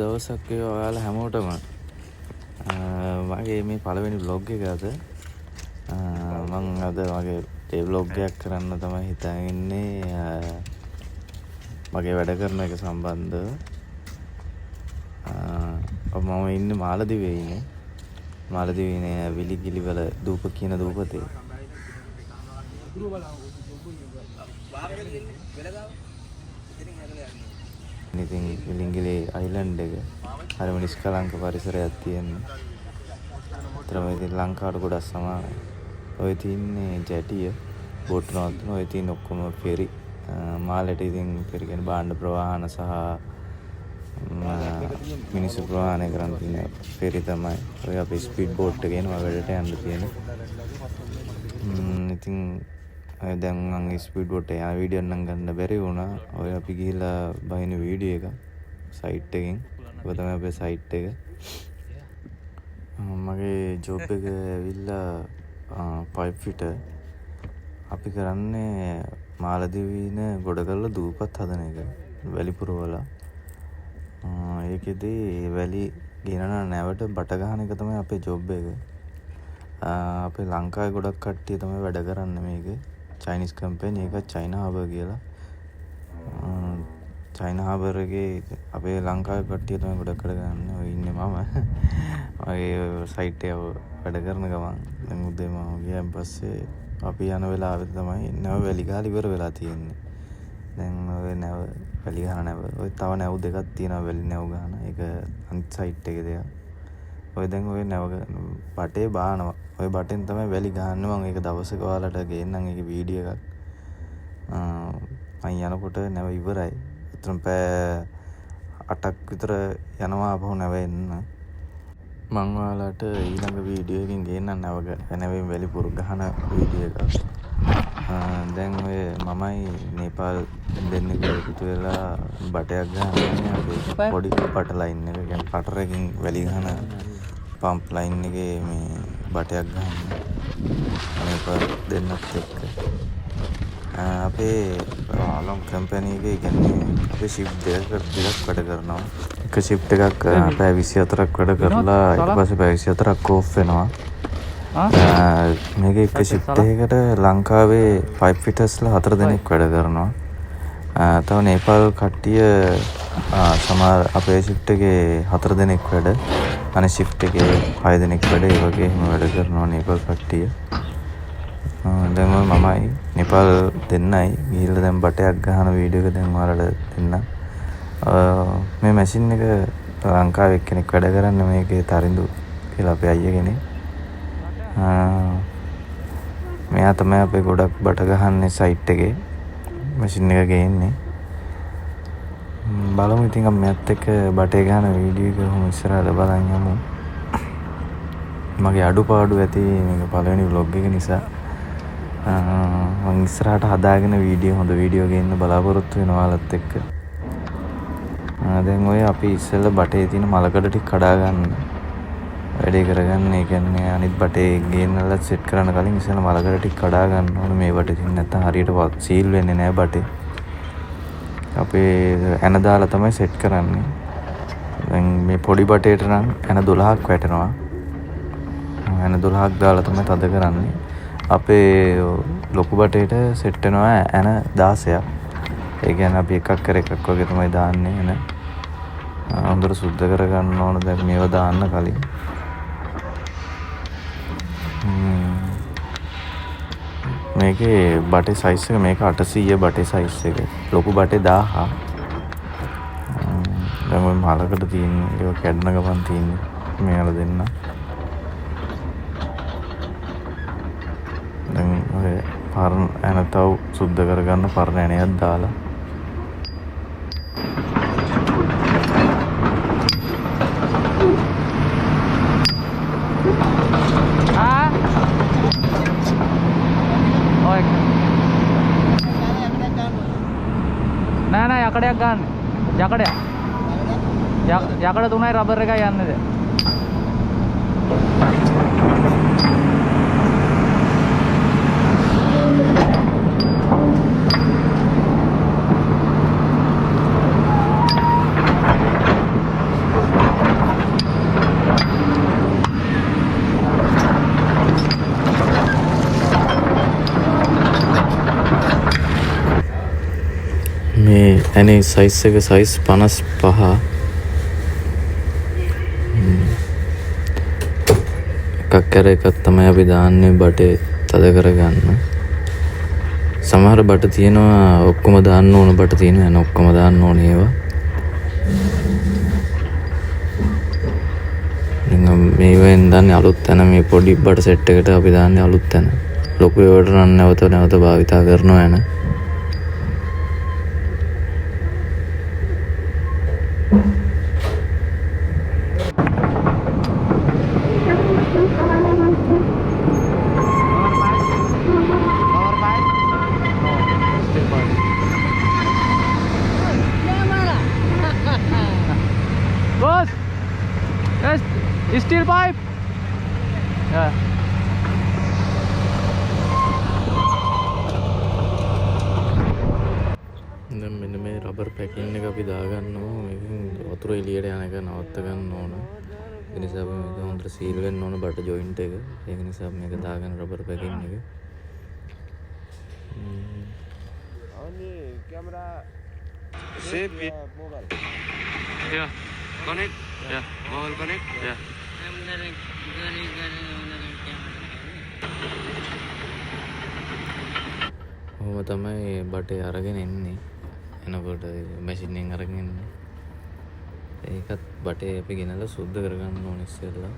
දවසක් ඔයාලා හැමෝටම මගේ මේ පළවෙනි බ්ලොග් එක අද මම අද මගේ ඒ බ්ලොග් එකක් කරන්න තමයි හිතාගෙන ඉන්නේ මගේ වැඩ කරන එක සම්බන්ධව. මම ඉන්නේ මාලදිවයිනේ ඉන්නේ. මාලදිවයිනේ විලිගිලිවල දූප කියන දූපතේ. ඉතින් විලිගිලි අයිලන්ඩ් එක හරිම නිෂ්කලංක පරිසරයක් තියෙනවා. අතරම ඉතින් ලංකාවට ගොඩක් සමානයි. ඔය තියන්නේ ජැටිය බෝට් නවත්තන ඔය තියෙන ඔක්කොම ෆෙරි මාලට ඉතින් ෆෙරි කියන්නේ භාණ්ඩ ප්‍රවාහන සහ මිනිස්සු ප්‍රවාහනය කරන්න තියෙන ෆෙරි තමයි. ඔය අපේ ස්පීඩ් බෝට් එක එනවා වැඩට යන්න තියෙන. ඉතින් දැන් මම ස්පීඩ් බෝට් එක යන වීඩියෝ නම් ගන්න බැරි වුණා. ඔය අපි ගිහිල්ලා බහින වීඩියෝ එක සයිට් එකෙන්. ඔය තමයි අපේ සයිට් එක. මගේ ජොබ් එක ඇවිල්ලා පයිප් ෆිටර්. අපි කරන්නේ මාලදිවයින ගොඩ කරලා දූපත් හදන එක. වැලි පුරවලා. ඒකෙදි වැලි ගෙනන නැවට බට ගහන එක තමයි අපේ ජොබ් එක. අපේ ලංකාවේ ගොඩක් කට්ටිය තමයි වැඩ කරන්නේ මේක. චයිනීස් කම්පැනි එක චයිනා හාබර් කියලා. චයිනා හාබර් එකේ අපේ ලංකාවේ කට්ටිය තමයි ගොඩක් වැඩ කරන්නේ. ඔය ඉන්නේ මම. ඔය සයිට් එක වැඩ කරන ගමන් දැන් උදේ මම ගියාන් පස්සේ අපි යන වෙලාවෙ තමයි නැව වැලි ගහලා ඉවර වෙලා තියෙන්නේ. දැන් ඔය නැව වැලි ගහන නැව ඔය තව නැව් දෙකක් තියෙනවා වැලි නැව් ගහන. ඒක අනිත් සයිට් එකේ දෙයක්. ඔය දැන් ඔය නැව බටේ බානවා. ඔය බටෙන් තමයි වැලි ගහන්නේ. මම ඒක දවසක ඔයාලට ගේන්නම් ඒකේ වීඩියෝ එකක්. මම යනකොට නැව ඉවරයි. අතන පැය 8ක් විතර යනවා ආපහු නැව එන්න. මම ඔයාලට ඊළඟ වීඩියෝ එකකින් ගේන්නම් නැවෙන් වැලි පුරු ගහන වීඩියෝ එකක්. දැන් ඔය මමයි නේපාල් දෙන්නෙක් එකතු වෙලා බටයක් ගහන්නේ අපේ පොඩි බට ලයින් එක. කියන්නේ කටර් එකකින් වැලි ගහන පම්ප් ලයින් එකේ මේ බටයක් ගහන්නේ. නේපාල් දෙන්නත් එක්ක. අපේ ආලම් කම්පැනි එකේ කියන්නේ අපේ ෂිෆ්ට් දෙකක් වැඩ කරනවා. එක ෂිෆ්ට් එකක් පැය 24ක් වැඩ කරලා ඊට පස්සේ පැය 24ක් ඕෆ් වෙනවා. මේක එක ෂිෆ්ට් එකකට ලංකාවේ 5 ෆිටර්ස්ලා 4 දෙනෙක් වැඩ කරනවා. තව නේපාල් කට්ටිය සමහර අපේ ෂිෆ්ට් එකේ 4 දෙනෙක් වැඩ අනිත් ෂිෆ්ට් එකේ 6 දෙනෙක් වැඩ. ඒ වගේ එහෙම වැඩ කරනවා නේපාල් කට්ටිය. දැන් මමයි නේපාල් දෙන්නයි ගිහිල්ලා දැන් බටයක් ගහන වීඩියෝ එක දැන් ඔයාලට දෙන්න. මේ මැෂින් එක ලංකාවේ එක්කෙනෙක් වැඩ කරන්නේ මේකේ තරිඳු කියලා අපේ අයියා කෙනෙක්. මෙයා තමයි අපේ ගොඩක් බට ගහන්නේ සයිට් එකේ මැෂින් එක ගේන්නේ. බලමු ඉතින් අපි මෙයත් එක්ක බටේ ගහන වීඩියෝ එක කොහොම ඉස්සරහට බලන් යමු. මගේ අඩුපාඩු ඇති මේක පළවෙනි vlog එක නිසා. මම ඉස්සරහට හදාගෙන හොඳ වීඩියෝ ගේන්න බලාපොරොත්තු වෙනවා ඔයාලත් එක්ක. දැන් ඔය අපි ඉස්සෙල්ලා බටේ තියෙන මලකඩ ටික කඩා ගන්න වැඩේ කරගන්න. ඒ කියන්නේ අනිත් බටේ ගේන්නලා සෙට් කරන්න කලින් ඉස්සෙල්ලා මලකඩ ටික කඩා ගන්න ඕනේ. මේ බටේ තියෙන නැත්නම් හරියට සීල් වෙන්නේ නැහැ බටේ. අපේ ඇන දාලා තමයි සෙට් කරන්නේ. දැන් මේ පොඩි බටේට නම් ඇන 12ක් වැටෙනවා. ඇන 12ක් දාලා තමයි තද කරන්නේ. අපේ ලොකු බටේට සෙට් වෙනවා ඇන 16ක්. ඒ කියන්නේ අපි එකක් කර එකක් වගේ තමයි දාන්නේ එන. හොඳට සුද්ධ කරගන්න ඕන දැන් මේව දාන්න කලින්. මේකේ බටේ සයිස් එක මේක 800 බටේ සයිස් එක. ලොකු බටේ 1000. දැන් ඔය මලකට තියෙන ඒක කැඩන ගමන් තියෙන්නේ. මේවල දෙන්න. දැන් ඔය පරණ ඇනතව සුද්ධ කරගන්න පරණ ඇණයක් දාලා නෑ යකඩයක් ගන්න. යකඩයක්. යකඩ 3යි රබර් එකයි යන්නේද? ඇනේ සයිස් එක සයිස් 55. එකක් කර එකක් තමයි අපි දාන්නේ බටේ තද කරගන්න. සමහර බට තියෙනවා ඔක්කොම දාන්න ඕන බට තියෙනවා නෑ ඔක්කොම දාන්න ඕනේ ඒවා. මේවෙන් දන්නේ අලුත් තැන මේ පොඩි බට සෙට් එකට අපි දාන්නේ අලුත් තැන. ලොකු ඒවට නම් නැවත භාවිතා කරනවා යන. Boss, yes, steel pipe. Yeah. දැන් මෙන්න මේ රබර් පැකින් එක අපි දාගන්නවා. මේකෙන් වතුර එළියට යන එක නවත්ත ගන්න ඕන. ඒ නිසා අපි මේක හොඳට සීල් වෙන්න ඕන බට ජොයින්ට් එක. ඒක නිසා මේක දාගන්න රබර් පැකින් එක. Only camera save mobile. Yeah. Connect. Yeah. Mobile connect. Yeah. ඔහොම තමයි බටේ අරගෙන එන්නේ. එනකොට මැෂින් එකෙන් අරගෙන එන්නේ. ඒකත් බටේ අපි ගෙනලා සුද්ධ කරගන්න ඕනේ ඉස්සෙල්ලා.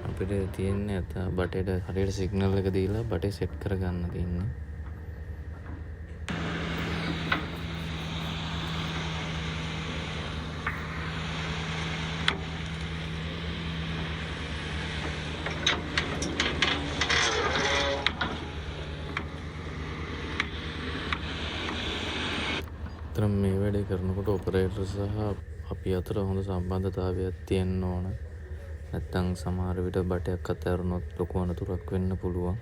අපිට තියෙන්නේ බටේට හරියට සිග්නල් එක දීලා බටේ සෙට් කරගන්න තියෙන්නේ. අතරම මේ වැඩේ කරනකොට ඔපරේටර් සහ අපි අතර හොඳ සම්බන්ධතාවයක් තියෙන්න ඕන. නැත්තම් සමහර විට බටයක් අතහැරුණොත් ලොකු අනතුරක් වෙන්න පුළුවන්.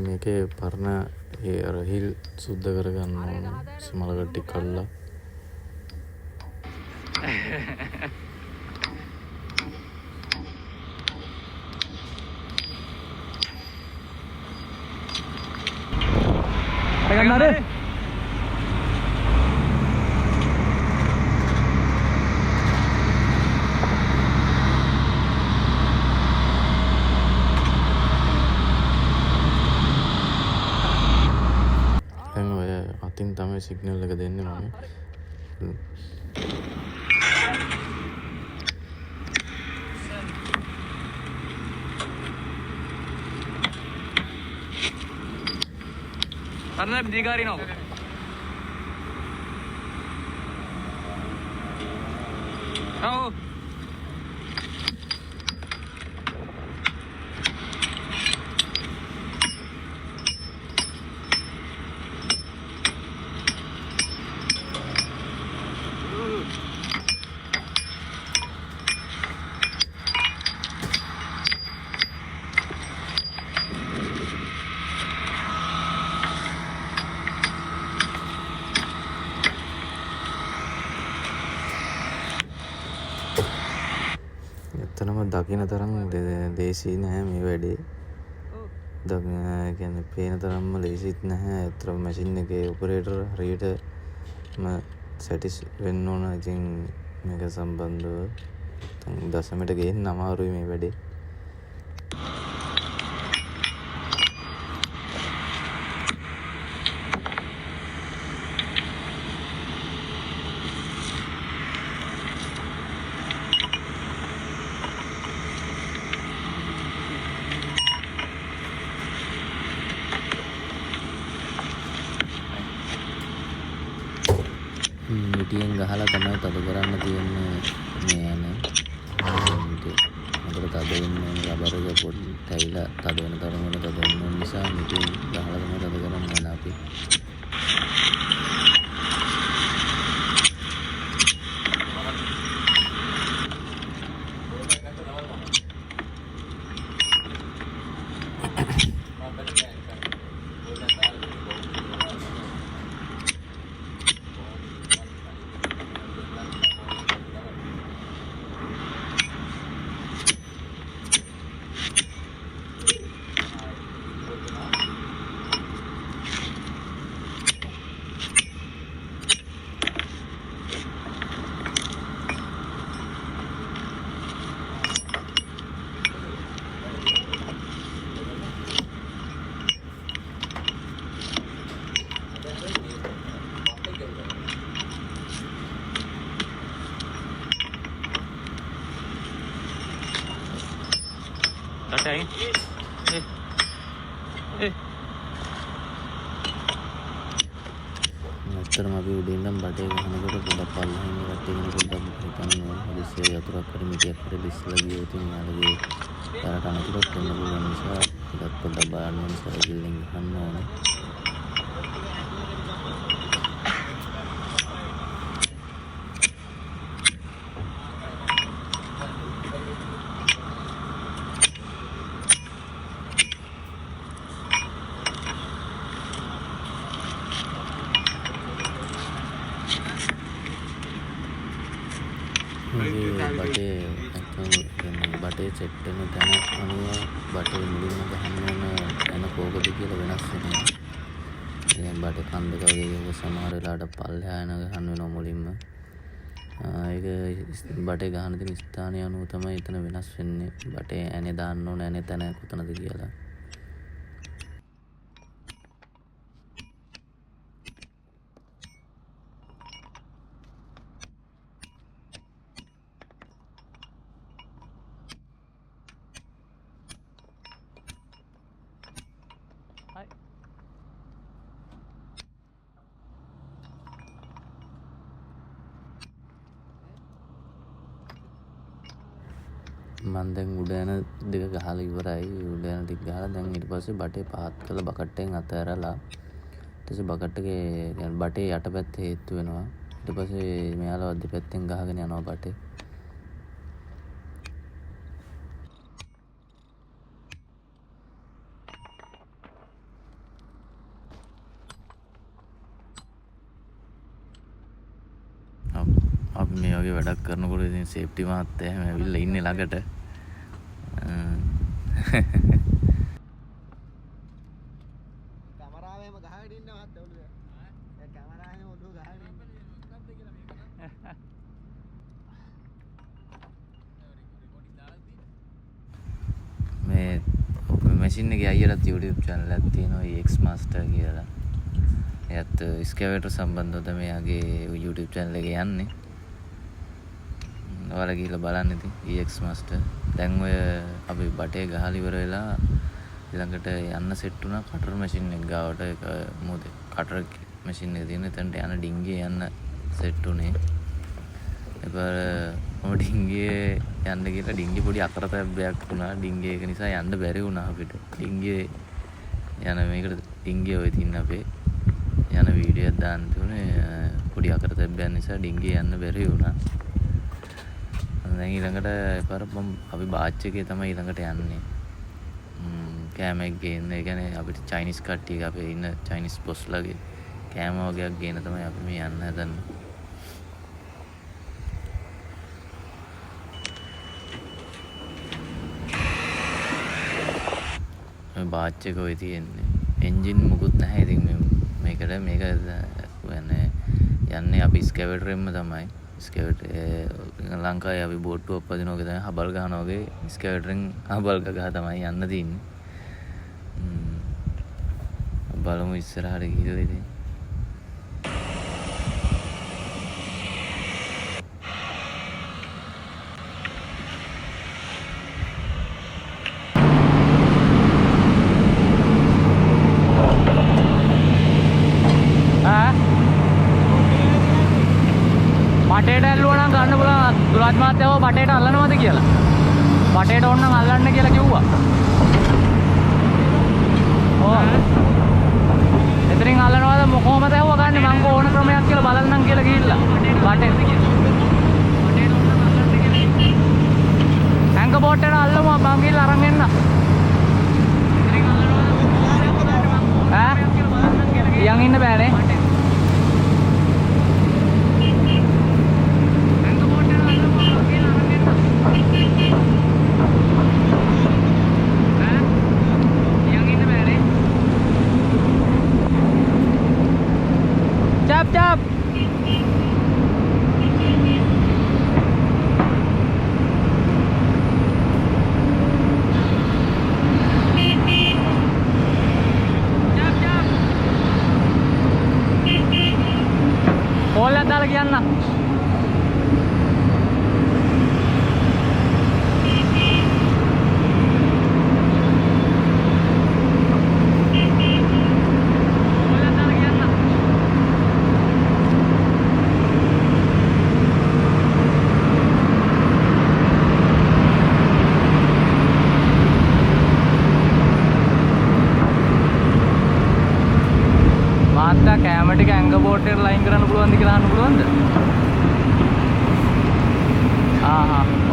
මේකේ පරණ ඒ අර හිල් සුද්ධ කරගන්න ඕන සමලකට ටික කල්ලා Pegang nade. අතින් තමයි සිග්නල් එක දෙන්නේ මම. Karena digari no. Oh. එතනම දකින තරම් දේශී නැහැ මේ වැඩේ. කියන්නේ පේන තරම්ම ලේසිත් නැහැ. අතන මැෂින් එකේ ඔපරේටර් හරියටම සැටිස් වෙන්න ඕන. ඉතින් මේක සම්බන්ධව දශමයට ගේන්න අමාරුයි මේ වැඩේ. මිටියෙන් ගහලා තමයි තද කරන්න තියෙන්නේ මේ ඇන. මොකද තද වෙන්නේ රබර් එක පොඩි තැයිලා තද වෙන තරමට තද වෙන නිසා මිටියෙන් ගහලා තමයි තද කරන්න අපි. ඇත්තටම අපි උඩින් නම් බටේ ගහනකොට පොඩක් පල්ලෙහින් ඉවත් වෙන පොඩ්ඩක් හිතන්න හදිස්සිය යතුරක් හරි මිටියක් හරි දිස්ලා ගියොත් යාළුවේ යාලට අනතුරක් වෙන්න පුළුවන් නිසා ඒකත් පොඩ්ඩක් බලන්න ඕනේ සරගිල්ලෙන් ගහන්න ඕනේ. බටේ සෙට් වෙන තැන අනුව බටේ මුලින්ම ගහන්න ඕන එන කෝකද කියලා වෙනස් වෙනවා. දැන් බටේ කන්දක වගේ සමහර වෙලාවට පල්ලෙහා යන ගහන්න වෙනවා මුලින්ම. ඒක බටේ ගහන තියෙන ස්ථානය අනුව තමයි එතන වෙනස් වෙන්නේ. බටේ ඇනේ දාන්න ඕන ඇනේ තැන කොතනද කියලා. මම දැන් උඩ යන දෙක ගහලා ඉවරයි. උඩ යන ටික ගහලා දැන් ඊට පස්සේ බටේ පාත් කරලා බකට් එකෙන් අතහැරලා ඊට පස්සේ බකට් එකේ يعني බටේ යටපැත්තේ හේතු වෙනවා. ඊට පස්සේ මෙයාලා දෙපැත්තෙන් ගහගෙන යනවා බටේ. අපි මේ වගේ වැඩක් කරනකොට ඉතින් සේෆ්ටි මහත්තයා එහෙම ඇවිල්ලා ඉන්නේ ළඟට. කැමරාවෙම ගහගෙන ඉන්න මහත්තයා ඔළුවේ. ඒ කැමරාවෙම ඔළුව ගහගෙන ඉන්න. මේ මැෂින් එකේ අයියලත් YouTube channel එකක් තියෙනවා EX Master කියලා. එයාත් ස්කැවේටර් සම්බන්ධව තමයි යාගේ YouTube channel එකේ යන්නේ. ඔයාලා ගිහලා බලන්න ඉතින් EX Master. දැන් ඔය අපි බටේ ගහලා ඉවර වෙලා ඊළඟට යන්න සෙට් වුණා කටර් මැෂින් එක ගාවට. ඒක මොකද කටර් මැෂින් එක තියෙන එතනට යන ඩිංගියේ යන්න සෙට් උනේ. එපාර මම ඩිංගියේ යන්න ගිහලා ඩිංගිය පොඩි අකරතැබ්බයක් වුණා. ඩිංගිය ඒක නිසා යන්න බැරි වුණා අපිට. ඩිංගියේ යන මේකට ඩිංගිය ඔය තින්න අපේ යන වීඩියෝ එකක් දාන්න තිබුණේ. පොඩි අකරතැබ්බයක් නිසා ඩිංගියේ යන්න බැරි වුණා. දැන් ඊළඟට එපාර අපි බාච් එකේ තමයි ඊළඟට යන්නේ. කෑම එක ගේන්න. ඒ කියන්නේ අපිට චයිනීස් කට්ටිය අපේ ඉන්න චයිනීස් බොස්ලාගේ කෑම වගේක් ගේන්න තමයි අපි මේ යන්න හදන්නේ. මේ බාච් එක ඔය තියෙන්නේ. එන්ජින් මුකුත් නැහැ. ඉතින් මේකට මේක යන්නේ අපි ස්කැවේටරෙන්ම තමයි. ස්කැවේටර් ලංකාවේ අපි බෝට්ටු අපදිනවා වගේ තමයි හබල් ගහනවා වගේ ස්කැවේටරෙන් හබල් ගහ තමයි යන්න තියෙන්නේ. බලමු ඉස්සරහට ගිහලා ඉතින්. රජත් මාත්‍යව බටේට අල්ලනවද කියලා. බටේට ඕන නම් අල්ලන්න කියලා කිව්වා. ඔව්. එතනින් අල්ලනවද කොහොමද ඇහුව ගන්න මං ඕන ක්‍රමයක් කියලා බලන්නම් කියලා ගිහිල්ලා. බටේට. ඇංග බෝට් එකට අල්ලමු මං ගිහිල්ලා අරන් එන්න. ඈ? ඉයන් ඉන්න බෑනේ. Cap. Boleh dah lagi anak. කෑම ටික ඇංග බෝට් එකට ලයින් කරන්න පුළුවන්ද කියලා අහන්න පුළුවන්ද?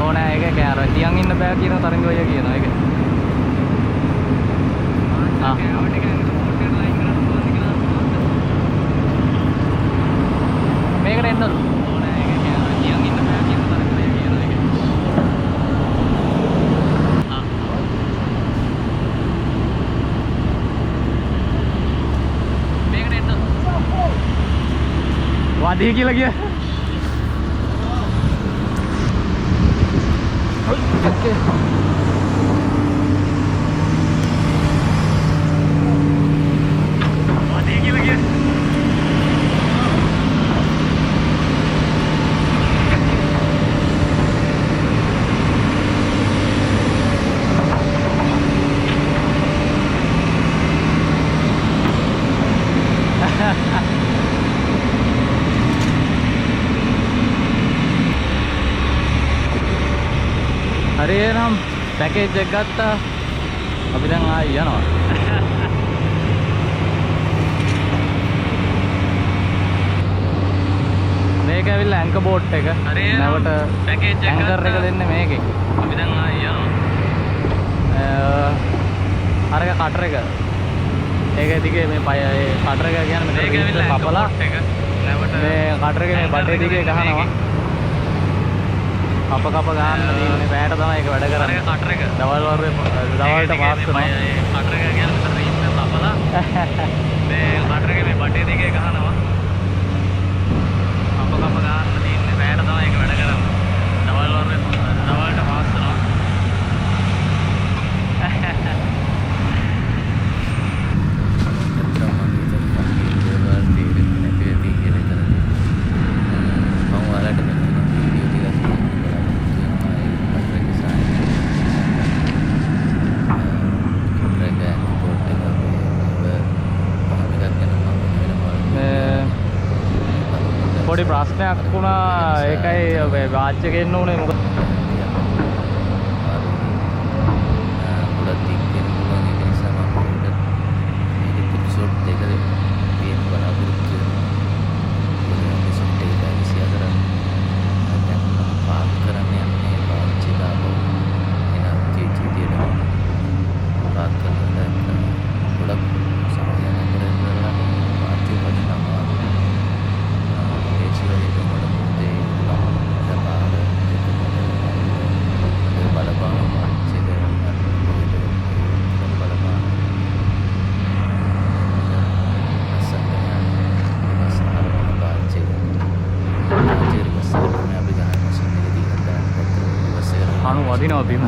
ඕනෑ ඒක කෑර. තියන් ඉන්න බෑ කියන තරංග ඔය කියනවා ඒක. කෑම ටික ඇංග බෝට් එකට ලයින් කරන්න පුළුවන්ද කියලා අහන්න පුළුවන්ද? මේකට එන්නද? ඕනෑ ඒක කෑර. තියන් ඉන්න බෑ කියන තරංග ඔය කියනවා ඒක. මේකට එන්නද? वादी की लगी है वादी की लगी है अरे हम पैकेज जगत्ता अभी तक आई है ना මේක ඇවිල්ලා ඇංකර් බෝට් එක. නැවට පැකේජ් එක ඇංකර් එක දෙන්නේ මේකේ. අපි දැන් ආයි යනවා. අරක කටර් එක. ඒක දිගේ මේ පය ඒ කටර් එක කියන්නේ මේක ඇවිල්ලා කපලා නැවට මේ කටර් එකේ මේ බටේ දිගේ ගහනවා. කප ගන්න තියෙන්නේ බෑට තමයි ඒක වැඩ කරන්නේ. අරක කටර් එක. දවල් වරුවේ දවල්ට පාස් කරනවා. ඒ කටර් එක කියන්නේ මෙතන ඉන්න කපලා මේ කටර් එකේ මේ බටේ දිගේ ගහනවා. කප ගන්න තියෙන්නේ බෑට තමයි ඒක වැඩ කරන්නේ. දවල් වරුවේ දවල්ට පාස් කරනවා. පොඩි ප්‍රශ්නයක් වුණා ඒකයි වාච් එක එන්න උනේ මොකද වදිනවා බිම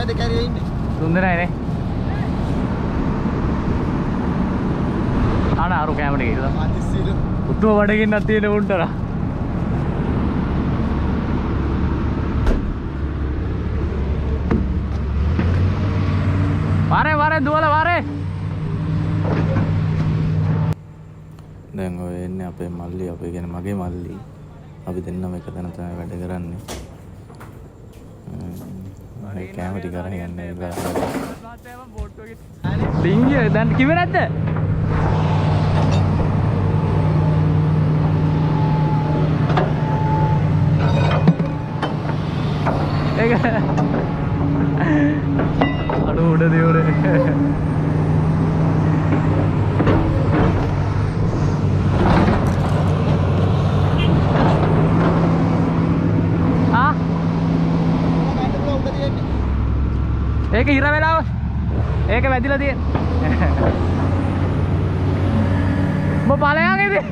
දෙක ඇරිය ඉන්නේ. තුන් දෙනායිනේ. ආන අරු කැමරේ ගිහලා. අදිස්සිලු. උතුම වඩකින්නක් තියෙන උන්ටලා. වාරේ දුවලා වාරේ. දැන් ඔය එන්නේ අපේ මල්ලි, අපේ කියන්නේ මගේ මල්ලි. අපි දෙන්නම එක තැන තමයි වැඩ කරන්නේ. මේ කැමරේ ටික අරන් යන්නේ ඉවරයි. ඩිංගිය දැන් කිව්වේ නැද්ද? ඒක අඩු උඩ දියුනේ. ඒක ඉර වෙලාව ඒක වැදිලා තියෙන මො ඵලයන් ඉතින්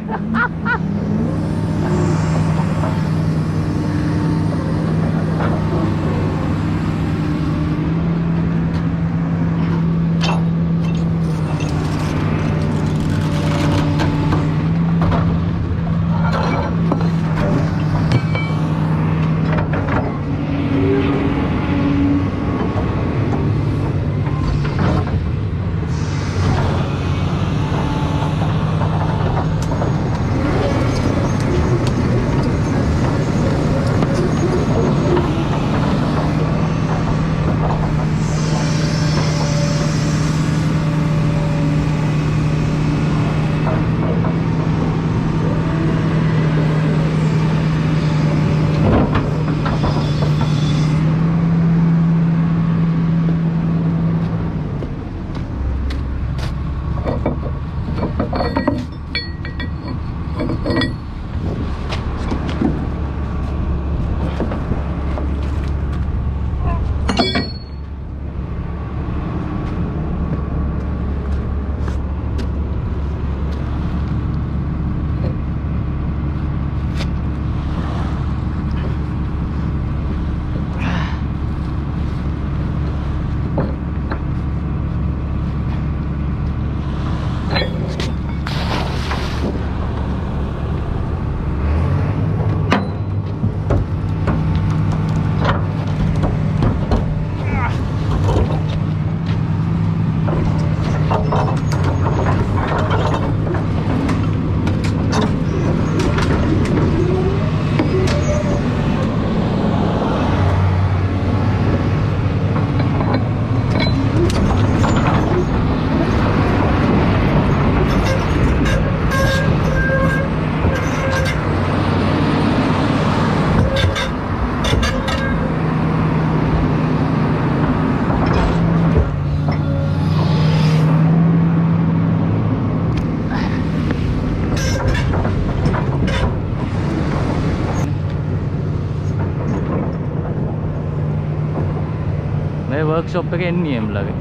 वर्कशॉप එක NEM ලගේ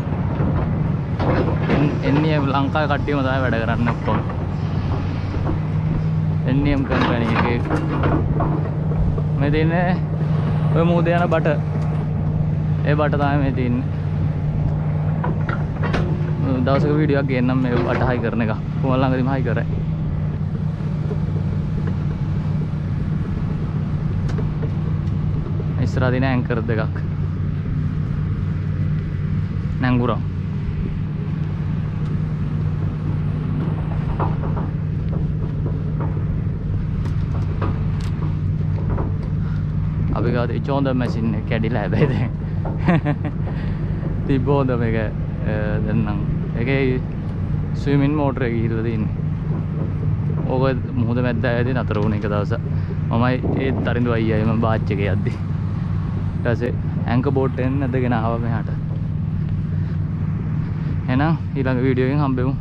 NEM ලංකාවේ කට්ටියම තමයි වැඩ කරන්නේ ඔක්කොම NEM කම්පැනි එකේ මේ දෙන්නේ ඔය මූද යන බට ඒ බට තමයි මේ තියෙන්නේ දවසක වීඩියෝ එකක් ගේන්නම් මේ බට හයි කරන එක කොහොම ළඟදීම හයි කරේ ඉස්සරහ දින ඇන්කර් දෙකක් නැංගුරා අපි ගාතේ චෝන්ද මැෂින් එක කැඩිලා හැබැයි දැන් තිබ්බොද මේක දැන් නම් ඒකේ ස්විමින් මෝටර එක ගිහිල්ලා තින්නේ ඕක මුහුද මැද්ද ඇවිදින් අතර වුණ එක දවස මමයි ඒත් තරිඳු අයියයි මම බාච් එකේ යද්දි ඊට පස්සේ ඇන්කර් බෝට් එකෙන් නැදගෙන ආවා මෙහාට එහෙනම් ඊළඟ වීඩියෝ එකෙන් හම්බෙමු